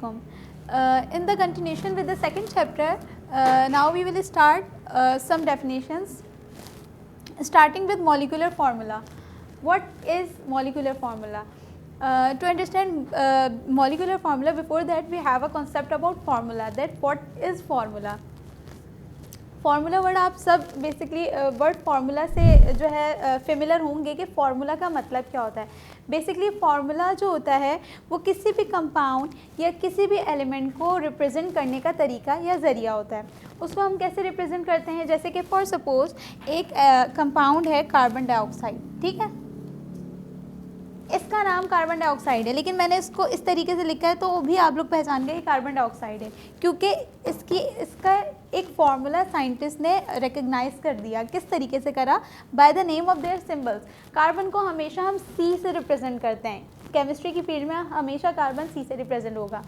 alaikum. In the continuation with the second chapter, now we will start some definitions, starting with molecular formula. What is molecular formula? To understand molecular formula, before that we have a concept about formula, that what is formula. Formula word आप सब basically word formula से जो है familiar होंगे कि formula का मतलब क्या होता है. बेसिकली फार्मूला जो होता है वो किसी भी कंपाउंड या किसी भी एलिमेंट को रिप्रेजेंट करने का तरीका या ज़रिया होता है. उसको हम कैसे रिप्रेजेंट करते हैं, जैसे कि फॉर सपोज एक कंपाउंड है कार्बन डाइऑक्साइड. ठीक है, इसका नाम कार्बन डाइऑक्साइड है, लेकिन मैंने इसको इस तरीके से लिखा है तो वो भी आप लोग पहचान गए कार्बन डाइऑक्साइड है, क्योंकि इसका एक फार्मूला साइंटिस्ट ने रिकग्नाइज कर दिया. किस तरीके से करा? By the name of their symbols. Carbon को हमेशा हम सी से रिप्रेजेंट करते हैं. केमिस्ट्री की फील्ड में हमेशा कार्बन सी से रिप्रेजेंट होगा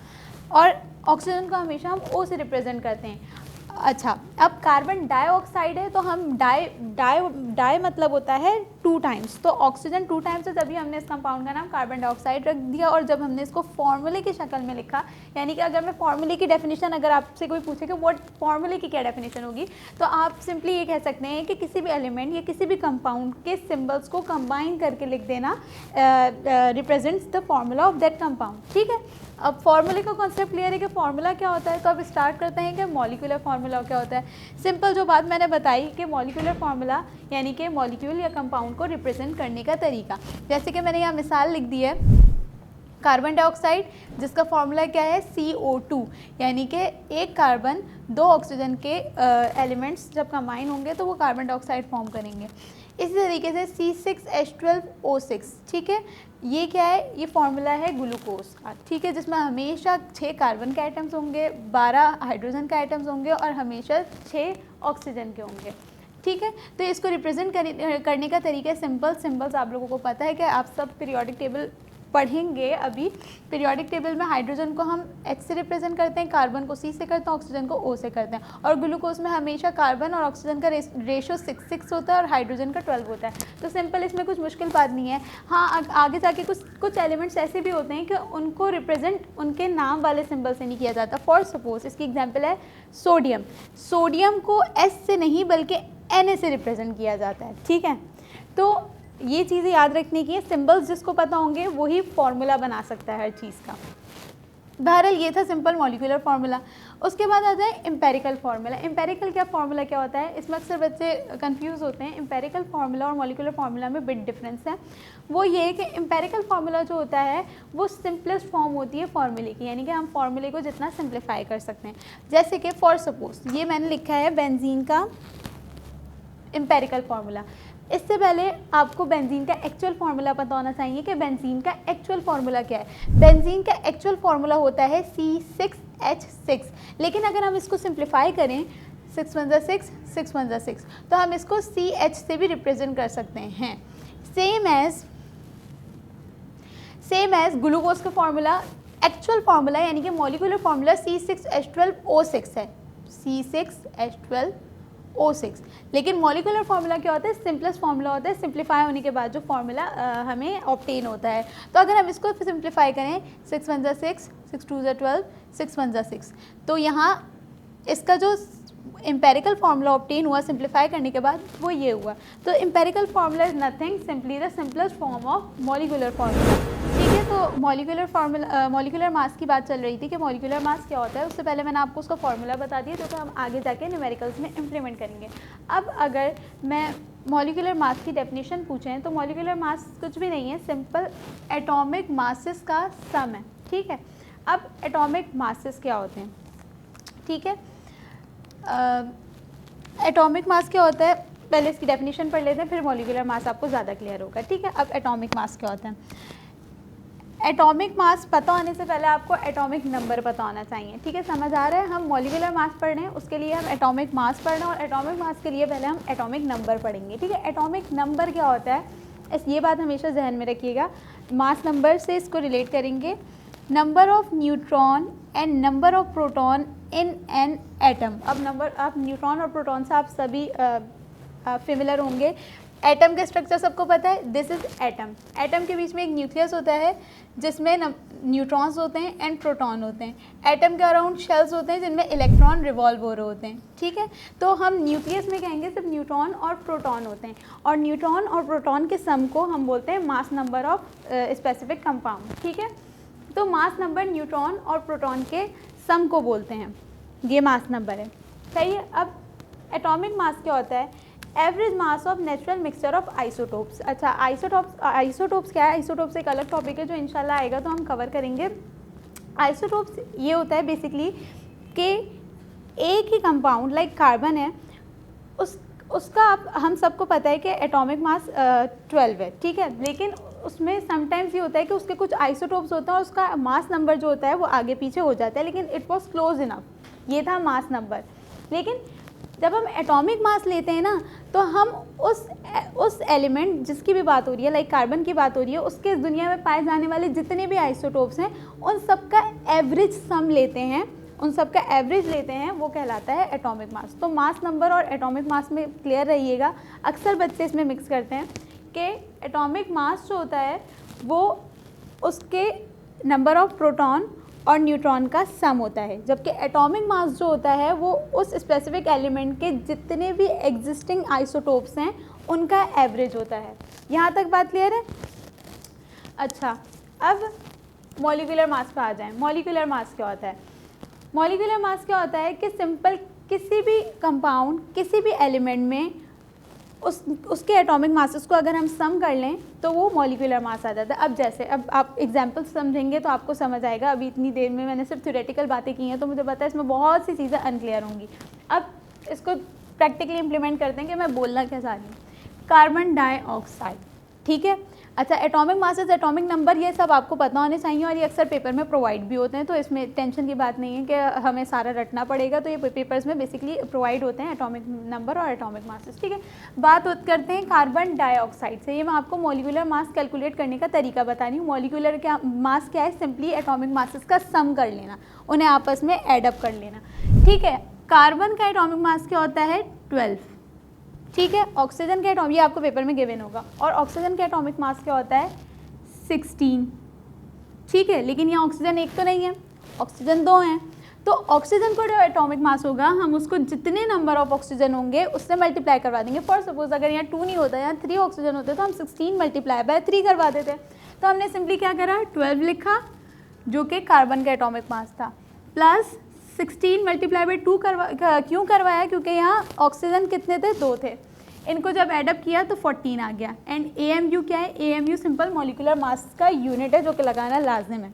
और ऑक्सीजन को हमेशा हम ओ से रिप्रेजेंट करते हैं. अच्छा, अब कार्बन डाइऑक्साइड है तो हम डाई मतलब होता है 2 टाइम्स, तो ऑक्सीजन 2 टाइम्स है, तभी हमने इस कंपाउंड का नाम कार्बन डाइऑक्साइड रख दिया. और जब हमने इसको फॉर्मूले की शक्ल में लिखा, यानी कि अगर मैं फॉर्मूले की डेफिनेशन, अगर आपसे कोई पूछे कि व्हाट फॉर्मूले की क्या डेफिनेशन होगी, तो आप सिंपली ये कह सकते हैं कि किसी भी एलिमेंट या किसी भी कंपाउंड के सिम्बल्स को कंबाइन करके लिख देना represents the formula of that compound. ठीक है, अब फॉर्मूले का कॉन्सेप्ट क्लियर है कि फॉर्मूला क्या होता है, तो अब स्टार्ट करते हैं कि मॉलिक्यूलर फार्मूला क्या होता है. सिंपल जो बात मैंने बताई कि मॉलिक्यूलर फार्मूला यानी कि मॉलिक्यूल या कंपाउंड को रिप्रेजेंट करने का तरीका. जैसे कि मैंने यहाँ मिसाल लिख दी है कार्बन डाइऑक्साइड, जिसका फार्मूला क्या है CO2, यानी कि एक कार्बन 2 ऑक्सीजन के एलिमेंट्स जब कंबाइन होंगे तो वो कार्बन डाइऑक्साइड फॉर्म करेंगे. इसी तरीके से C6H12O6. ठीक है, ये क्या है? ये फार्मूला है ग्लूकोज का. ठीक है, जिसमें हमेशा 6 कार्बन के आइटम्स होंगे, 12 हाइड्रोजन के आइटम्स होंगे और हमेशा 6 ऑक्सीजन के होंगे. ठीक है, तो इसको रिप्रेजेंट करने का तरीका सिंपल. सिंबल्स आप लोगों को पता है कि आप सब पीरियोडिक टेबल पढ़ेंगे. अभी पीरियोडिक टेबल में हाइड्रोजन को हम H से रिप्रेजेंट करते हैं, कार्बन को C से करते हैं, ऑक्सीजन को O से करते हैं. और ग्लूकोज में हमेशा कार्बन और ऑक्सीजन का रेशो 6 होता है और हाइड्रोजन का 12 होता है. तो सिंपल, इसमें कुछ मुश्किल बात नहीं है. हाँ, आगे जाके कुछ एलिमेंट्स ऐसे भी होते हैं कि उनको रिप्रेजेंट उनके नाम वाले सिंबल से नहीं किया जाता. फॉर सपोज इसकी एग्जाम्पल है सोडियम. सोडियम को S से नहीं बल्कि Na से रिप्रेजेंट किया जाता है. ठीक है, तो ये चीज़ें याद रखने की है. सिंबल्स जिसको पता होंगे वही फार्मूला बना सकता है हर चीज़ का. बहरहाल ये था सिंपल मॉलिक्यूलर फार्मूला. उसके बाद आ जाए एम्पेरिकल फार्मूला. एम्पेरिकल क्या फार्मूला क्या होता है, इसमें अक्सर बच्चे कंफ्यूज होते हैं. एम्पेरिकल फार्मूला और मॉलिक्यूलर फार्मूला में बिग डिफरेंस है. वो ये है कि एम्पेरिकल फार्मूला जो होता है वो सिंपलेस्ट फॉर्म होती है फार्मूले की, यानी कि हम फार्मूले को जितना सिंप्लीफाई कर सकते हैं. जैसे कि फॉर सपोज ये मैंने लिखा है बेंजीन का एम्पेरिकल फार्मूला. इससे पहले आपको बेंजीन का एक्चुअल फार्मूला पता होना चाहिए कि बेंजीन का एक्चुअल फार्मूला क्या है. बेंजीन का एक्चुअल फार्मूला होता है C6H6, लेकिन अगर हम इसको सिंप्लीफाई करें 6 1 जा 6 6 1 जा 6, तो हम इसको CH से भी रिप्रेजेंट कर सकते हैं. सेम एज ग्लूकोज का फार्मूला, एक्चुअल फार्मूला यानी कि मॉलिक्यूलर फार्मूला C6H12O6 है, C6H12O6. लेकिन मॉलिक्यूलर फार्मूला क्या होता है? सिंपलेस्ट फार्मूला होता है, सिंप्लीफाई होने के बाद जो फार्मूला हमें ऑब्टेन होता है. तो अगर हम इसको सिंप्लीफाई करें 6 1 जा 6 6 2 जा 12 6 1 जा 6, तो यहाँ इसका जो एम्पेरिकल फार्मूला ऑब्टेन हुआ सिंप्लीफाई करने के बाद वो ये हुआ. तो empirical formula is nothing, simply the simplest form of molecular formula. ठीक है, तो मॉलिक्यूलर मास की बात चल रही थी कि मॉलिक्यूलर मास क्या होता है. उससे पहले मैंने आपको उसका फार्मूला बता दिया, जो कि हम आगे जाके न्यूमेरिकल्स में इम्प्लीमेंट करेंगे. अब अगर मैं मॉलिक्यूलर मास की डेफिनेशन पूछें तो मॉलिक्यूलर मास कुछ भी नहीं है, सिंपल एटॉमिक मासेस का सम है. ठीक है, अब एटॉमिक मासेस क्या होते हैं? ठीक है, एटॉमिक मास क्या होता है, पहले इसकी डेफिनेशन पढ़ लेते हैं, फिर मॉलिक्यूलर मास आपको ज़्यादा क्लियर होगा. ठीक है, अब एटॉमिक मास क्या होता है? एटॉमिक मास पता होने से पहले आपको एटॉमिक नंबर पता होना चाहिए. ठीक है, समझ आ रहा है? हम मॉलिक्यूलर मास पढ़ रहे हैं, उसके लिए हम एटॉमिक मास पढ़ रहे हैं, और एटॉमिक मास के लिए पहले हम एटॉमिक नंबर पढ़ेंगे. ठीक है, एटॉमिक नंबर क्या होता है, ये बात हमेशा जहन में रखिएगा. मास नंबर से इसको रिलेट करेंगे. Number of neutron and number of proton in an atom. अब न्यूट्रॉन और प्रोटॉन से आप सभी फेमिलर होंगे. एटम का स्ट्रक्चर सबको पता है, दिस इज एटम। एटम के बीच में एक न्यूक्लियस होता है जिसमें न्यूट्रॉन्स होते हैं एंड प्रोटॉन होते हैं। एटम के अराउंड शेल्स होते हैं जिनमें इलेक्ट्रॉन रिवॉल्व हो रहे होते हैं, ठीक है। तो हम न्यूक्लियस में कहेंगे सिर्फ न्यूट्रॉन और प्रोटॉन होते हैं, और न्यूट्रॉन और प्रोटॉन के सम को हम बोलते हैं mass number of specific compound, ठीक है। तो मास नंबर न्यूट्रॉन और प्रोटॉन के सम को बोलते हैं, ये मास नंबर है, सही है। अब एटॉमिक मास क्या होता है? Average mass of natural mixture of isotopes. अच्छा, आइसोटोप्स क्या है? आइसोटोप्स एक अलग टॉपिक है जो इंशाल्लाह आएगा तो हम कवर करेंगे। आइसोटोप्स ये होता है बेसिकली कि एक ही कंपाउंड लाइक कार्बन है, उसका हम सबको पता है कि एटॉमिक मास 12 है, ठीक है। लेकिन उसमें समटाइम्स ये होता है कि उसके कुछ आइसोटोप्स होते हैं और उसका मास नंबर जो होता है वो आगे पीछे हो जाता है, लेकिन इट वॉज क्लोज इनफ, ये था मास नंबर। लेकिन जब हम एटॉमिक मास लेते हैं ना, तो हम उस एलिमेंट जिसकी भी बात हो रही है, लाइक कार्बन की बात हो रही है, उसके दुनिया में पाए जाने वाले जितने भी आइसोटोप्स हैं उन सब का एवरेज सम लेते हैं, उन सब का एवरेज लेते हैं, वो कहलाता है एटॉमिक मास। तो मास नंबर और एटॉमिक मास में क्लियर रहिएगा, अक्सर बच्चे इसमें मिक्स करते हैं कि एटॉमिक मास जो होता है वो उसके नंबर ऑफ प्रोटॉन और न्यूट्रॉन का सम होता है, जबकि एटॉमिक मास जो होता है वो उस स्पेसिफिक एलिमेंट के जितने भी एग्जिस्टिंग आइसोटोप्स हैं उनका एवरेज होता है। यहाँ तक बात क्लियर है? अच्छा, अब मॉलिक्यूलर मास पे आ जाएं। मॉलिक्यूलर मास क्या होता है? मॉलिक्यूलर मास क्या होता है कि सिंपल किसी भी कंपाउंड, किसी भी एलिमेंट में उसके एटॉमिक मासेस को अगर हम सम कर लें तो वो मॉलिक्यूलर मास आ जाता है। अब जैसे अब आप एग्जांपल समझेंगे तो आपको समझ आएगा। अभी इतनी देर में मैंने सिर्फ थ्योरेटिकल बातें की हैं तो मुझे पता है इसमें बहुत सी चीज़ें अनक्लियर होंगी। अब इसको प्रैक्टिकली इम्प्लीमेंट करते हैं कि मैं बोलना क्या चाह रही हूँ। कार्बन डाइऑक्साइड, ठीक है। अच्छा, एटॉमिक मासेस, एटॉमिक नंबर, ये सब आपको पता होने चाहिए और ये अक्सर पेपर में प्रोवाइड भी होते हैं, तो इसमें टेंशन की बात नहीं है कि हमें सारा रटना पड़ेगा। तो ये पेपर्स में बेसिकली प्रोवाइड होते हैं एटॉमिक नंबर और एटॉमिक मासेस, ठीक है। बात करते हैं कार्बन डाइऑक्साइड से। ये मैं आपको मॉलिक्यूलर मास कैलकुलेट करने का तरीका बता रही हूँ। मॉलिक्यूलर क्या मास क्या है? सिंपली एटॉमिक मासेस का सम कर लेना, उन्हें आपस में एडअप कर लेना, ठीक है। कार्बन का एटॉमिक मास क्या होता है? 12, ठीक है। ऑक्सीजन का एटॉमिक, ये आपको पेपर में गिवन होगा, और ऑक्सीजन का एटॉमिक मास क्या होता है? 16, ठीक है। लेकिन यहाँ ऑक्सीजन एक तो नहीं है, ऑक्सीजन 2 हैं। तो ऑक्सीजन को जो एटॉमिक मास होगा हम उसको जितने नंबर ऑफ ऑक्सीजन होंगे उससे मल्टीप्लाई करवा देंगे। फॉर सपोज अगर यहाँ 2 नहीं होता, यहाँ 3 ऑक्सीजन होते तो हम 16 मल्टीप्लाई बाय 3 करवा देते। तो हमने सिंपली क्या करा? 12 लिखा जो कि कार्बन का एटॉमिक मास था, प्लस 16 मल्टीप्लाई बाई 2 क्यों करवाया? क्योंकि यहाँ ऑक्सीजन कितने थे? 2 थे। इनको जब एडअप किया तो 14 आ गया। एंड AMU क्या है? AMU सिंपल मॉलिक्यूलर मास का यूनिट है जो कि लगाना लाजिम है।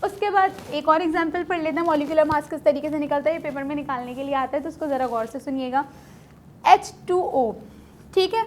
उसके बाद एक और एग्जांपल पढ़ लेते हैं मॉलिक्यूलर मास किस तरीके से निकलता है। ये पेपर में निकालने के लिए आता है तो उसको ज़रा गौर से सुनिएगा। H2O, ठीक है।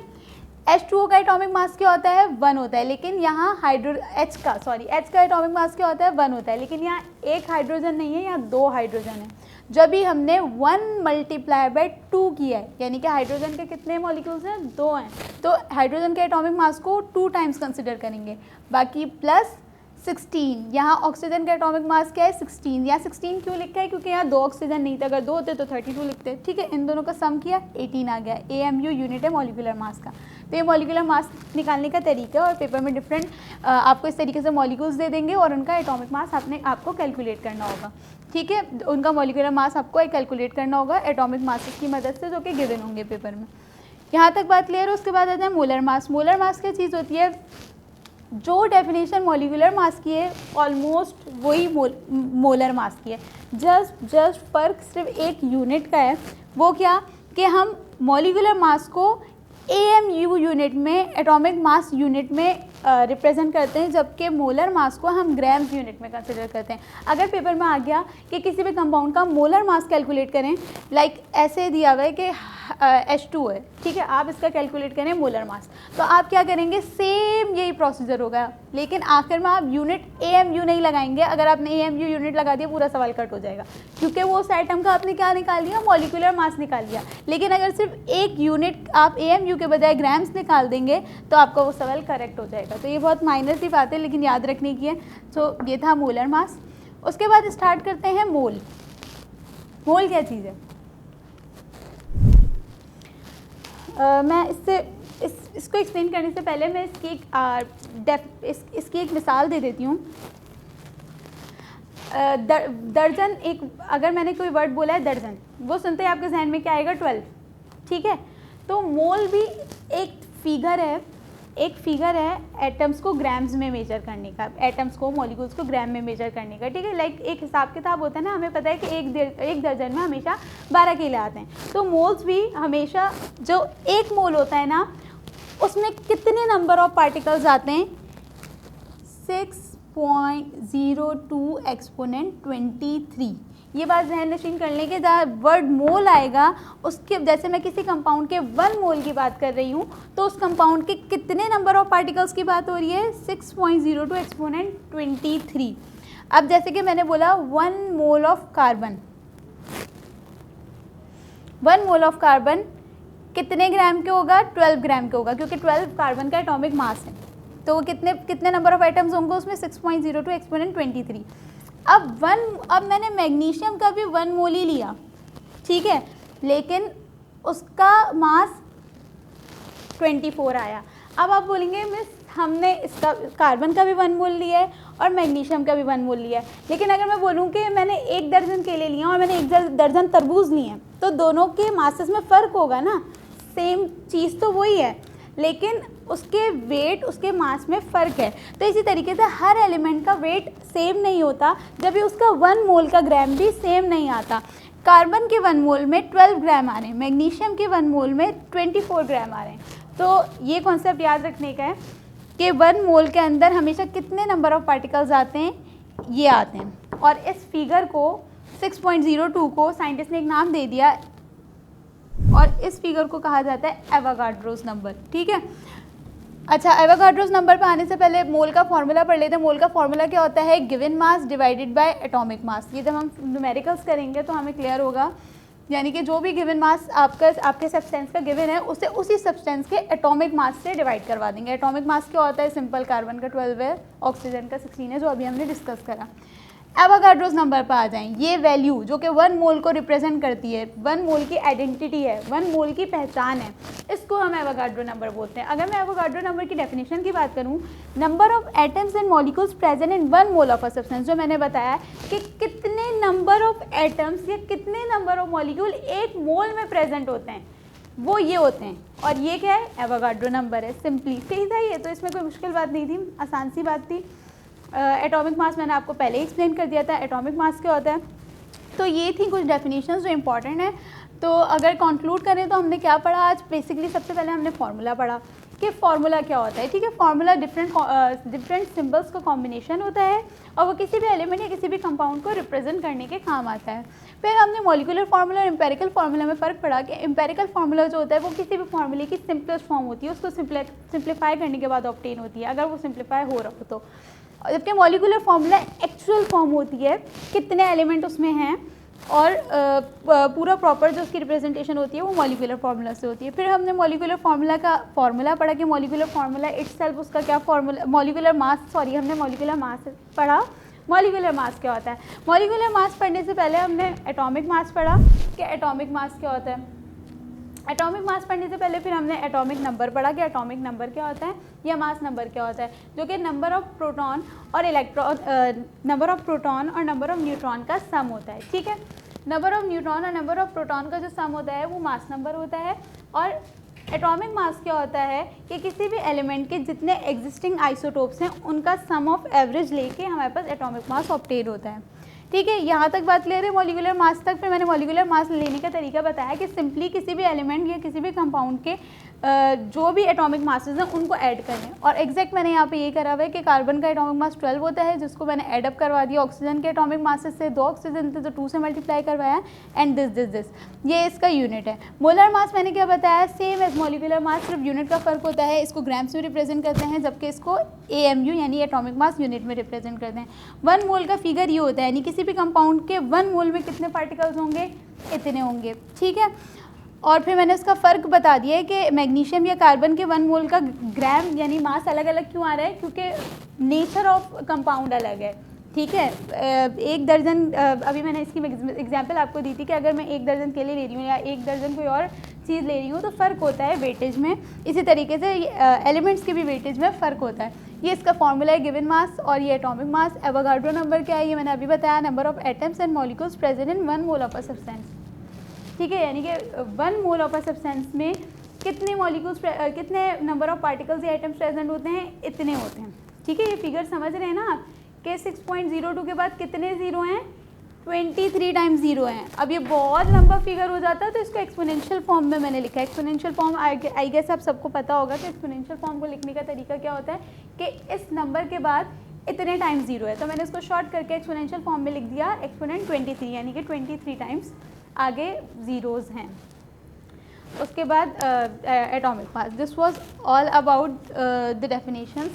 H2O का एटॉमिक मास क्या होता है? 1 होता है। लेकिन यहाँ H का एटॉमिक मास क्या होता है? 1 होता है। लेकिन यहाँ एक हाइड्रोजन नहीं है, यहाँ 2 हाइड्रोजन है। जब भी हमने 1 मल्टीप्लाई बाई 2 किया है, यानी कि हाइड्रोजन के कितने मॉलिक्यूल्स हैं? 2 हैं, तो हाइड्रोजन के एटॉमिक मास को 2 टाइम्स कंसिडर करेंगे। बाकी प्लस 16, यहाँ ऑक्सीजन का एटॉमिक मास क्या है? 16। यहाँ 16 क्यों लिखा है? क्योंकि यहाँ 2 ऑक्सीजन नहीं थे, अगर 2 होते तो 32 लिखते, ठीक है। इन दोनों का सम किया, 18 आ गया। AMU यूनिट है मॉलिक्यूलर मास का। तो ये मॉलिक्यूलर मास निकालने का तरीका है और पेपर में डिफरेंट आपको इस तरीके से मॉलिक्यूल्स दे देंगे और उनका एटॉमिक मास आपको कैलकुलेट करना होगा, ठीक है। उनका मॉलिक्यूलर मास आपको कैलकुलेट करना होगा एटॉमिक मासेस की मदद से, जो कि गिवन होंगे पेपर में। यहाँ तक बात क्लियर है। उसके बाद आता है मोलर मास। मोलर मास क्या चीज़ होती है? जो डेफिनेशन मॉलिक्यूलर मास की है ऑलमोस्ट वही मोलर मास की है। जस्ट फ़र्क सिर्फ एक यूनिट का है। वो क्या कि हम मॉलिक्यूलर मास को AMU यूनिट में, एटॉमिक मास यूनिट में रिप्रेजेंट करते हैं, जबकि मोलर मास को हम ग्राम्स यूनिट में कंसिडर करते हैं। अगर पेपर में आ गया कि किसी भी कंपाउंड का मोलर मास कैलकुलेट करें, लाइक ऐसे दिया हुआ है कि H2 है, ठीक है, आप इसका कैलकुलेट करें मोलर मास, तो आप क्या करेंगे? सेम यही प्रोसीजर होगा, लेकिन आखिर में आप यूनिट AMU नहीं लगाएंगे। अगर आपने AMU यूनिट लगा दिया पूरा सवाल कट हो जाएगा, क्योंकि वो उस आइटम का आपने क्या निकाल लिया? मॉलिक्यूलर मास निकाल लिया। लेकिन अगर सिर्फ एक यूनिट आप AMU के बजाय ग्राम्स निकाल देंगे तो आपका वो सवाल करेक्ट हो जाएगा। तो ये बहुत माइनर सी बात है लेकिन याद रखने की है। तो ये था मोलर मास। उसके बाद स्टार्ट करते हैं मोल। मोल क्या चीज़ है? मैं इससे इसको एक्सप्लेन करने से पहले मैं इसकी एक मिसाल दे देती हूँ। दर्जन, एक अगर मैंने कोई वर्ड बोला है दर्जन, वो सुनते ही आपके जहन में क्या आएगा? 12, ठीक है। तो मोल भी एक फिगर है एटम्स को ग्राम्स में मेजर करने का, एटम्स को, मॉलिक्यूल्स को ग्राम में मेजर करने का, ठीक है। लाइक एक हिसाब किताब होता है ना, हमें पता है कि एक दर्जन में हमेशा 12 केले आते हैं। तो मोल्स भी हमेशा, जो एक मोल होता है ना, उसमें कितने नंबर ऑफ पार्टिकल्स आते हैं? 6.02 एक्सपोनेंट 23। ये बात ज़हन नशीन कर लें कि जहाँ वर्ड मोल आएगा, उसके जैसे मैं किसी कंपाउंड के 1 मोल की बात कर रही हूँ, तो उस कंपाउंड के कितने नंबर ऑफ पार्टिकल्स की बात हो रही है? 6.02 एक्सपोनेंट 23। अब जैसे कि मैंने बोला 1 mole of carbon, 1 mole of carbon कितने ग्राम के होगा? 12 ग्राम के होगा, क्योंकि 12 कार्बन का एटॉमिक मास है। तो वो कितने नंबर ऑफ एटम्स होंगे उसमें? 6.02 एक्सपोनेंट 23। अब मैंने मैग्नीशियम का भी 1 मोल ही लिया, ठीक है, लेकिन उसका मास 24 आया। अब आप बोलेंगे मिस हमने इसका कार्बन का भी 1 मोल लिया है और मैग्नीशियम का भी 1 मोल लिया है, लेकिन अगर मैं बोलूँ कि मैंने 1 दर्जन केले लिए और मैंने 1 दर्जन तरबूज लिए हैं, तो दोनों के मासेस में फ़र्क होगा ना। सेम चीज़ तो वही है, लेकिन उसके वेट, उसके मास में फ़र्क है। तो इसी तरीके से हर एलिमेंट का वेट सेम नहीं होता, जब भी उसका 1 मोल का ग्राम भी सेम नहीं आता। कार्बन के 1 मोल में 12 ग्राम आ रहे हैं, मैग्नीशियम के 1 मोल में 24 ग्राम आ रहे हैं। तो ये कॉन्सेप्ट याद रखने का है कि 1 मोल के अंदर हमेशा कितने नंबर ऑफ पार्टिकल्स आते हैं, ये आते हैं। और इस फिगर को 6.02 को साइंटिस्ट ने एक नाम दे दिया, और इस फिगर को कहा जाता है एवोगाड्रोस नंबर, ठीक है। अच्छा, एवोगाड्रोस नंबर पे आने से पहले मोल का फॉर्मूला पढ़ लेते हैं। मोल का फॉर्मूला क्या होता है? Given mass divided by atomic mass. ये जब हम न्यूमेरिकल्स करेंगे तो हमें क्लियर होगा, यानी कि जो भी गिवन मास आपके सब्सटेंस का गिवन है, उसे उसी सब्सटेंस के एटॉमिक मास से डिवाइड करवा देंगे। एटॉमिक मास क्या होता है? सिंपल, कार्बन का 12 है, ऑक्सीजन का 16 है, जो अभी हमने डिस्कस करा। एवोगाड्रोस नंबर पर आ जाएं। ये वैल्यू जो कि 1 मोल को रिप्रेजेंट करती है, 1 मोल की आइडेंटिटी है, 1 मोल की पहचान है, इसको हम एवोगाड्रो नंबर बोलते हैं। अगर मैं एवोगाड्रो नंबर की डेफिनेशन की बात करूं, number of atoms and molecules present in 1 mole of a substance, जो मैंने बताया कि कितने नंबर ऑफ एटम्स या कितने नंबर ऑफ मॉलिक्यूल 1 मोल में प्रेजेंट होते हैं, वो ये होते हैं। और ये क्या है? एवोगाड्रो नंबर है। सिंपली सीधा ही है, तो इसमें कोई मुश्किल बात नहीं थी, आसान सी बात थी। एटॉमिक मास मैंने आपको पहले ही एक्सप्लेन कर दिया था, एटॉमिक मास क्या होता है। तो ये थी कुछ डेफिनेशंस जो इंपॉर्टेंट है। तो अगर कंक्लूड करें तो हमने क्या पढ़ा आज? बेसिकली सबसे पहले हमने फार्मूला पढ़ा कि फार्मूला क्या होता है, ठीक है। फार्मूला डिफरेंट सिंबल्स का कॉम्बिनेशन होता है, और वो किसी भी एलिमेंट या किसी भी कंपाउंड को रिप्रेजेंट करने के काम आता है। फिर हमने मॉलिक्यूलर फार्मूला और एम्पेरिकल फार्मूला में फ़र्क पड़ा कि एम्पेरिकल फार्मूला जो होता है वो किसी भी फार्मूले की सिंपलेस्ट फॉर्म होती है, उसको सिंप्लीफाई करने के बाद ऑब्टेन होती है, अगर वो सिंप्लीफाई हो रहा हो तो। जबकि मॉलिक्यूलर फार्मूला एक्चुअल फॉर्म होती है, कितने एलिमेंट उसमें हैं, और पूरा प्रॉपर जो उसकी रिप्रेजेंटेशन होती है वो मॉलिक्यूलर फार्मूला से होती है। फिर हमने मॉलिक्यूलर फार्मूला का फॉर्मूला पढ़ा कि मॉलिक्यूलर फार्मूला इटसेल्फ उसका क्या फॉर्मूला, हमने मॉलिक्यूलर मास पढ़ा। मॉलिक्यूलर मास क्या होता है? मॉलिक्यूलर मास पढ़ने से पहले हमने एटॉमिक मास पढ़ा कि एटॉमिक मास क्या होता है। एटॉमिक मास पढ़ने से पहले फिर हमने एटॉमिक नंबर पढ़ा कि एटॉमिक नंबर क्या होता है या मास नंबर क्या होता है, जो कि नंबर ऑफ प्रोटॉन और नंबर ऑफ प्रोटॉन और नंबर ऑफ न्यूट्रॉन का सम होता है, ठीक है। नंबर ऑफ न्यूट्रॉन और नंबर ऑफ प्रोटॉन का जो सम होता है वो मास नंबर होता है। और एटॉमिक मास क्या होता है कि किसी भी एलिमेंट के जितने एग्जिस्टिंग आइसोटोप्स हैं उनका सम ऑफ एवरेज लेके हमारे पास एटॉमिक मास ऑब्टेन होता है, ठीक है। यहाँ तक बात क्लियर है मॉलिक्यूलर मास तक। फिर मैंने मॉलिक्यूलर मास लेने का तरीका बताया कि सिंपली किसी भी एलिमेंट या किसी भी कंपाउंड के जो भी एटॉमिक मासेस हैं उनको ऐड करें, और एग्जैक्ट मैंने यहाँ पे ये करा हुआ है कि कार्बन का एटॉमिक मास 12 होता है, जिसको मैंने एडअप करवा दिया ऑक्सीजन के एटॉमिक मासेस से, 2 ऑक्सीजन थे तो 2 से मल्टीप्लाई करवाया, एंड दिस ये इसका यूनिट है। मोलर मास मैंने क्या बताया? सेम एज मॉलिक्यूलर मास, सिर्फ यूनिट का फ़र्क होता है, इसको ग्राम्स में रिप्रेजेंट करते हैं, जबकि इसको AMU यानी एटॉमिक मास यूनिट में रिप्रेजेंट करते हैं। 1 मोल का फिगर ये होता है, यानी किसी भी कंपाउंड के 1 मोल में कितने पार्टिकल्स होंगे, इतने होंगे, ठीक है। और फिर मैंने उसका फ़र्क बता दिया है कि मैग्नीशियम या कार्बन के 1 मोल का ग्राम यानी मास अलग अलग क्यों आ रहा है, क्योंकि नेचर ऑफ कंपाउंड अलग है, ठीक है। 1 दर्जन अभी मैंने इसकी एग्जांपल आपको दी थी कि अगर मैं 1 दर्जन केले ले रही हूँ या 1 दर्जन कोई और चीज़ ले रही हूँ तो फ़र्क होता है वेटेज में। इसी तरीके से एलिमेंट्स के भी वेटेज में फ़र्क होता है। ये इसका फॉर्मूला है गिवन मास और ये एटॉमिक मास। एवोगाड्रो नंबर क्या है ये मैंने अभी बताया, number of atoms and molecules present in 1 mole of a substance. ठीक है, यानी कि 1 मोल ऑफ अ सब्सटेंस में कितने मॉलिक्यूल्स कितने नंबर ऑफ पार्टिकल्स या एटम्स प्रेजेंट होते हैं, इतने होते हैं। ठीक है, ये फिगर समझ रहे हैं ना आप कि 6.02 के बाद कितने ज़ीरो हैं, 23 टाइम्स ज़ीरो हैं। अब ये बहुत लंबा फिगर हो जाता है तो इसको एक्सपोनेंशियल फॉर्म में मैंने लिखा है। एक्सपोनेंशियल फॉर्म आई गेस आप सबको पता होगा कि एक्सपोनेंशियल फॉर्म को लिखने का तरीका क्या होता है कि इस नंबर के बाद इतने टाइम्स ज़ीरो है, तो मैंने इसको शॉर्ट करके एक्सपोनेंशियल फॉर्म में लिख दिया एक्सपोनेंट 23, यानी कि 23 टाइम्स आगे ज़ीरोज़ हैं। उसके बाद atomic mass. This was all about the definitions.